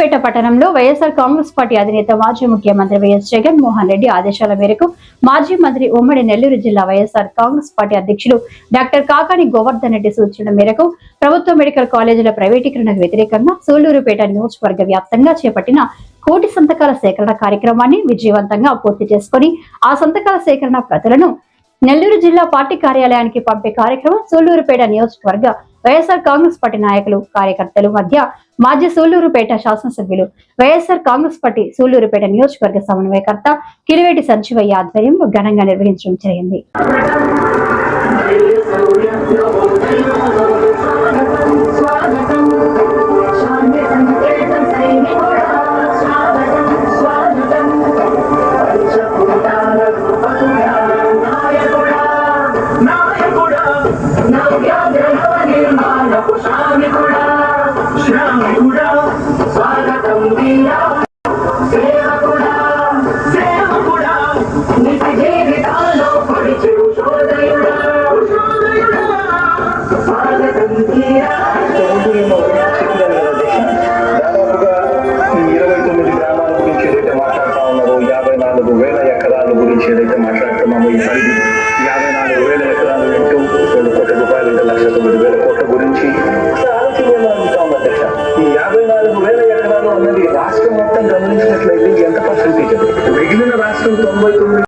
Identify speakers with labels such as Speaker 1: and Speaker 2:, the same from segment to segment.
Speaker 1: సూళ్లూరుపేట పట్టణంలో వైఎస్ఆర్ కాంగ్రెస్ పార్టీ అధినేత మాజీ ముఖ్యమంత్రి వైఎస్ జగన్మోహన్ రెడ్డి ఆదేశాల మేరకు మాజీ మంత్రి ఉమ్మడి నెల్లూరు జిల్లా వైఎస్ఆర్ కాంగ్రెస్ పార్టీ అధ్యక్షులు డాక్టర్ కాకాని గోవర్ధన్ రెడ్డి సూచనల మేరకు ప్రభుత్వ మెడికల్ కాలేజీల ప్రైవేటీకరణకు వ్యతిరేకంగా సూళ్లూరుపేట నియోజకవర్గ వ్యాప్తంగా చేపట్టిన కోటి సంతకాల సేకరణ కార్యక్రమాన్ని విజయవంతంగా పూర్తి చేసుకుని ఆ సంతకాల సేకరణ ప్రతులను నెల్లూరు జిల్లా పార్టీ కార్యాలయానికి పంపే కార్యక్రమం సూళ్లూరుపేట నియోజకవర్గ వైఎస్ఆర్ కాంగ్రెస్ పార్టీ నాయకులు కార్యకర్తలు మధ్య మాజీ సూళ్లూరుపేట శాసనసభ్యులు వైఎస్ఆర్ కాంగ్రెస్ పార్టీ సూళ్లూరుపేట నియోజకవర్గ సమన్వయకర్త కిరివేటి సంజీవయ్య ఆధ్వర్యంలో ఘనంగా నిర్వహించడం జరిగింది.
Speaker 2: ఏదైతే మాట్లాడుతున్నామో ఈ పరిధి 54,000 ఎకరాలు వింటూ 2 కోట్ల రూపాయలు 2,9,000 కోట్ల గురించి ఆలోచన అధ్యక్ష. ఈ 54,000 ఎకరాలు అన్నది రాష్ట్రం మొత్తం గమనించినట్లయితే ఎంత పర్సెంటేజ్? మిగిలిన రాష్ట్రం 99.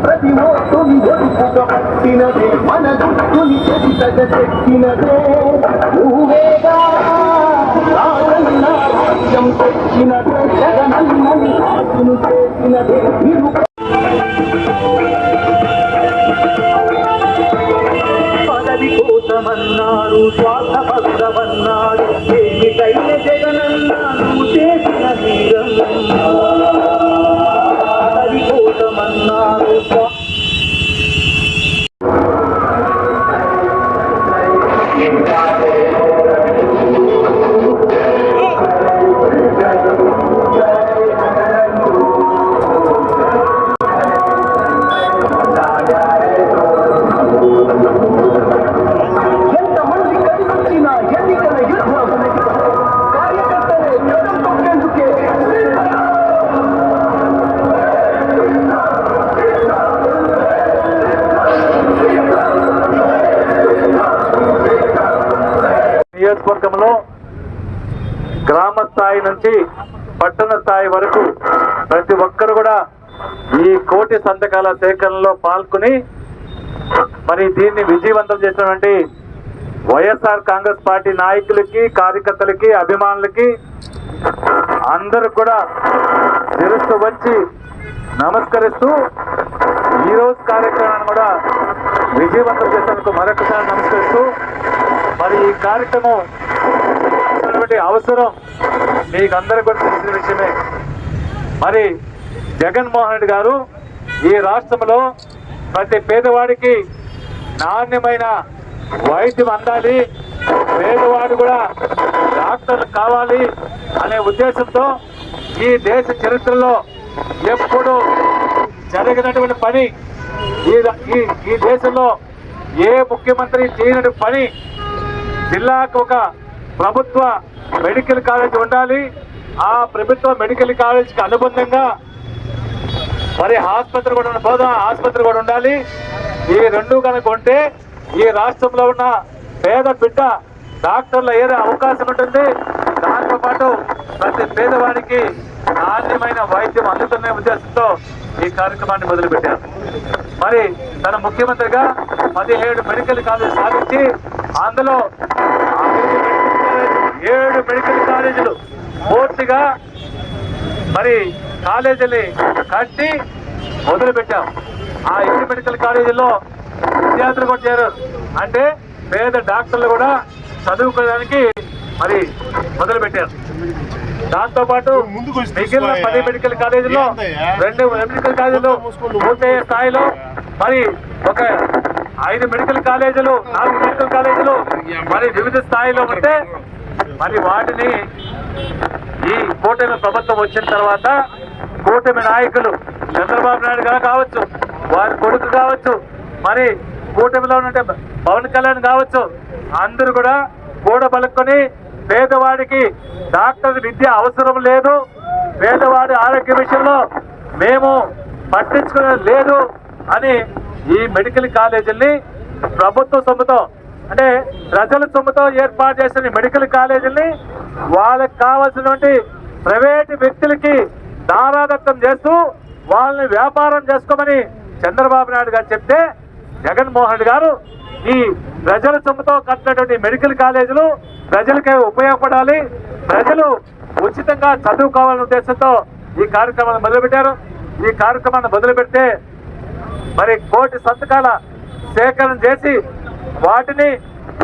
Speaker 2: ప్రతి ఓటుని ఒడుపుగా పట్టినదే మన గుట్టుని చెట్టినదే నువ్వేగా రాజన్న రాజ్యం తెచ్చినదే జగనన్నని రాజును చేసినదే పదవి కోసమన్నారు స్వార్థపరమన్నారు ఏమిటైన జగనన్న నువ్వు చేసిన వీరం నియోజకవర్గంలో గ్రామ స్థాయి నుంచి పట్టణ స్థాయి వరకు ప్రతి ఒక్కరు కూడా ఈ కోటి సంతకాల సేకరణలో పాల్గొని మరి దీన్ని విజయవంతం చేసినటువంటి వైఎస్ఆర్ కాంగ్రెస్ పార్టీ నాయకులకి, కార్యకర్తలకి, అభిమానులకి అందరూ కూడా శిరస్సు వచ్చి నమస్కరిస్తూ ఈరోజు కార్యక్రమాన్ని కూడా విజయవంతం చేసేందుకు మరొకసారి నమస్కరిస్తూ మరి ఈ కార్యక్రమం అవసరం మీకు అందరికీ కూడా తెలిసిన విషయమే. మరి జగన్మోహన్ రెడ్డి గారు ఈ రాష్ట్రంలో ప్రతి పేదవాడికి నాణ్యమైన వైద్యం అందాలి, పేదవాడు కూడా డాక్టర్లు కావాలి అనే ఉద్దేశంతో ఈ దేశ చరిత్రలో ఎప్పుడు జరిగినటువంటి పని, ఈ దేశంలో ఏ ముఖ్యమంత్రి చేయనటువంటి పని, జిల్లాకు ఒక ప్రభుత్వ మెడికల్ కాలేజ్ ఉండాలి, ఆ ప్రభుత్వ మెడికల్ కాలేజ్కి అనుబంధంగా మరి ఆసుపత్రి కూడా బోధన ఆసుపత్రి కూడా ఉండాలి. ఈ రెండు కనుక ఉంటే ఈ రాష్ట్రంలో ఉన్న పేద బిడ్డ డాక్టర్లు ఏదో అవకాశం ఉంటుంది. దాంతో పాటు ప్రతి పేదవాడికి నాణ్యమైన వైద్యం అందుతున్న ఉద్దేశంతో ఈ కార్యక్రమాన్ని మొదలుపెట్టారు. మరి తన ముఖ్యమంత్రిగా 17 మెడికల్ కాలేజీలు సాధించి అందులో 7 మెడికల్ కాలేజీలు పూర్తిగా మరి కాలేజీని కట్టి మొదలుపెట్టాం. ఆ 7 మెడికల్ కాలేజీల్లో విద్యార్థులు కూడా చేరారు. అంటే పేద డాక్టర్లు కూడా చదువుకోవడానికి
Speaker 3: మరి మొదలు పెట్టారు. దాంతో పాటు మిగిలిన 10 మెడికల్ కాలేజీలో 2 మెడికల్ కాలేజీలు పూర్తయ్యే స్థాయిలో మరి ఒక 5 మెడికల్ కాలేజీలు 4 మెడికల్ కాలేజీలు మరి వివిధ స్థాయిలో ఉంటే మరి వాటిని ఈ కూటమి ప్రభుత్వం వచ్చిన తర్వాత కూటమి నాయకులు చంద్రబాబు నాయుడు గారు కావచ్చు, వారి కొడుకు కావచ్చు, మరి కూటమిలో ఉన్న పవన్ కళ్యాణ్ కావచ్చు, అందరూ కూడా కూడబలుక్కొని పేదవాడికి డాక్టర్ విద్య అవసరం లేదు, పేదవాడి ఆరోగ్య విషయంలో మేము పట్టించుకునేది లేదు అని ఈ మెడికల్ కాలేజీల్ని ప్రభుత్వ సొమ్ముతో అంటే ప్రజల సొమ్ముతో ఏర్పాటు చేసిన మెడికల్ కాలేజీల్ని వాళ్ళకి కావాల్సినటువంటి ప్రైవేటు వ్యక్తులకి దారాదత్తం చేస్తూ వాళ్ళని వ్యాపారం చేసుకోమని చంద్రబాబు నాయుడు గారు చెప్తే జగన్మోహన్ రెడ్డి గారు ఈ ప్రజల సొమ్ముతో కట్టినటువంటి మెడికల్ కాలేజీలు ప్రజలకే ఉపయోగపడాలి, ప్రజలు ఉచితంగా చదువుకోవాలనే ఉద్దేశంతో ఈ కార్యక్రమాన్ని మొదలుపెట్టారు. ఈ కార్యక్రమాన్ని మొదలు పెడితే మరి 1 కోటి సంతకాల సేకరణ చేసి వాటిని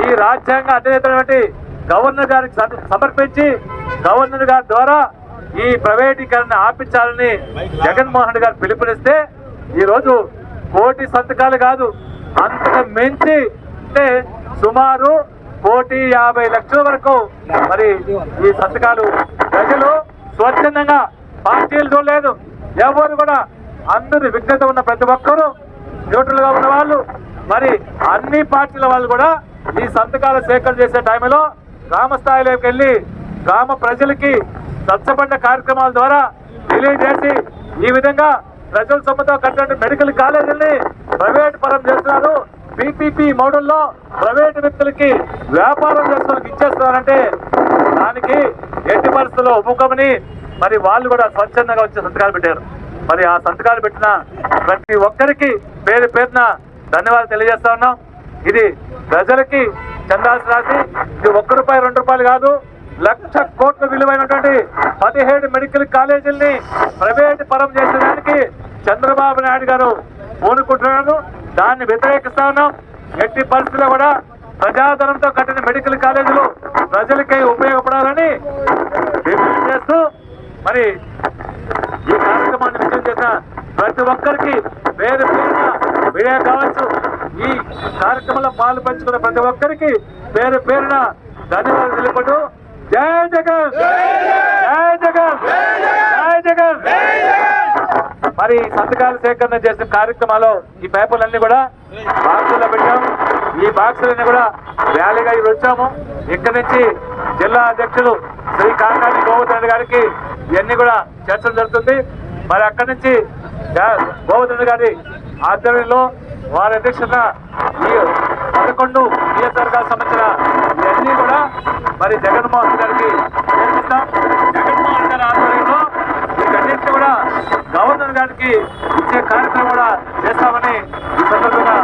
Speaker 3: ఈ రాజ్యాంగ అధినేతటువంటి గవర్నర్ గారికి సమర్పించి గవర్నర్ గారి ద్వారా ఈ ప్రైవేటీకరణ ఆపించాలని జగన్మోహన్ రెడ్డి గారు పిలుపునిస్తే ఈరోజు 1 కోటి సంతకాలు కాదు, అంతకు మించి అంటే సుమారు 1,50,00,000 వరకు మరి ఈ సంతకాలు ప్రజలు స్వచ్ఛందంగా పార్టీలు చూడలేదు, ఎవరు కూడా అందరూ విజ్ఞత ఉన్న ప్రతి ఒక్కరూ న్యూట్రల్ గా ఉన్న వాళ్ళు మరి అన్ని పార్టీల వాళ్ళు కూడా ఈ సంతకాల సేకరణ చేసే టైంలో గ్రామ స్థాయిలోకి వెళ్ళి గ్రామ ప్రజలకి స్వచ్ఛపడ్డ కార్యక్రమాల ద్వారా తెలియజేసి ఈ విధంగా ప్రజల సొమ్ముతో కట్టిన మెడికల్ కాలేజీల్ని ప్రైవేట్ పరం చేస్తున్నారు, పీపీపీ మోడల్లో ప్రైవేట్ వ్యక్తులకి వ్యాపారం చేసుకోవడానికి ఇచ్చేస్తున్నారంటే దానికి ఎట్టి పరిస్థితుల్లో ఒప్పుకోమని మరి వాళ్ళు కూడా స్వచ్ఛందంగా వచ్చి సంతకాలు పెట్టారు. మరి ఆ సంతకాలు పెట్టిన ప్రతి ఒక్కరికి పేరు పేరున ధన్యవాదాలు తెలియజేస్తా ఉన్నాం. ఇది ప్రజలకి చెందాల్సిన రాసి, ఇది ₹1 ₹2 కాదు, 1,00,000 కోట్ల విలువైనటువంటి 17 మెడికల్ కాలేజీల్ని ప్రైవేట్ పరం చేసేదానికి చంద్రబాబు నాయుడు గారు పూనుకుంటున్నారు. దాన్ని వ్యతిరేకిస్తా ఉన్నాం. ఎట్టి పరిస్థితుల్లో కూడా ప్రజాధనంతో కట్టిన మెడికల్ కాలేజీలు ప్రజలకై ఉపయోగపడాలని డిమాండ్ చేస్తూ మరి ఈ కార్యక్రమాన్ని విజయం చేసిన ప్రతి ఒక్కరికి పేరు పేరున మీడియా కావచ్చు, ఈ కార్యక్రమంలో పాలు పంచుకున్న ప్రతి ఒక్కరికి పేరు పేరున ధన్యవాదాలు తెలుపుతూ జై జగన్, జై జగన్, జై జగన్. మరి సంతకాల సేకరణ చేసిన కార్యక్రమాలు ఈ పేపర్లన్నీ కూడా బాక్సుల్లో పెట్టాం. ఈ బాక్సులన్నీ కూడా ర్యాలీగా వచ్చాము. ఇక్కడి నుంచి జిల్లా అధ్యక్షులు శ్రీ కాకాని గోవర్ధన్ గారికి ఇవన్నీ కూడా చర్చ జరుగుతుంది. మరి అక్కడి నుంచి గోవర్ధన్ గారి ఆధ్వర్యంలో వారి అధ్యక్షత ఈ 11 నియోజకవర్గాలకు సంబంధించిన ఇవన్నీ కూడా మరి జగన్మోహన్ గారికి చేస్తాం. జగన్మోహన్ గారి ఆధ్వర్యంలో వీటన్నింటినీ కూడా గవర్నర్ గారికి ఇచ్చే కార్యక్రమం కూడా చేస్తామని ఈ సందర్భంగా